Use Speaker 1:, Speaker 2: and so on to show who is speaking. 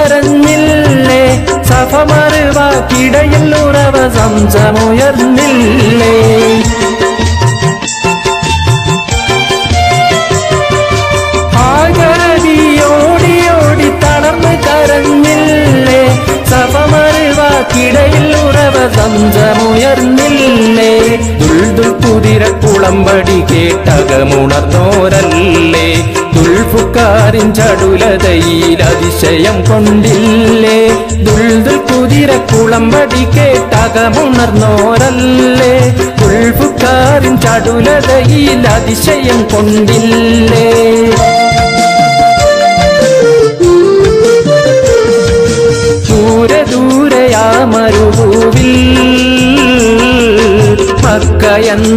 Speaker 1: കരഞ്ഞില്ലേ സഫ മറുവാക്കിടയിൽ ഉറവ സംസമുയർന്നില്ലേ ആകതിയോടി തളർന്ന് കരഞ്ഞില്ലേ സഫ മറുവാക്കിടയിൽ ഉറവ സംസമുയർന്നില്ലേ ദുൽദുൽ കുതിരക്കുളമ്പടി കേട്ടകമുണർന്നോരല്ലേ ദുൽഫുക്കാരിൻ ചടുലതയിൽ അതിശയം കൊണ്ടില്ലേ ദുൽദുൽ കുതിരക്കുളമ്പടി കേട്ടകമുണർന്നോരല്ലേ ദുൽഫുക്കാരിൻ ചടുലതയിൽ അതിശയം കൊണ്ടില്ലേ ദൂരെ ദൂരെയാ മരുഭൂവിൽ മക്കയെന്ന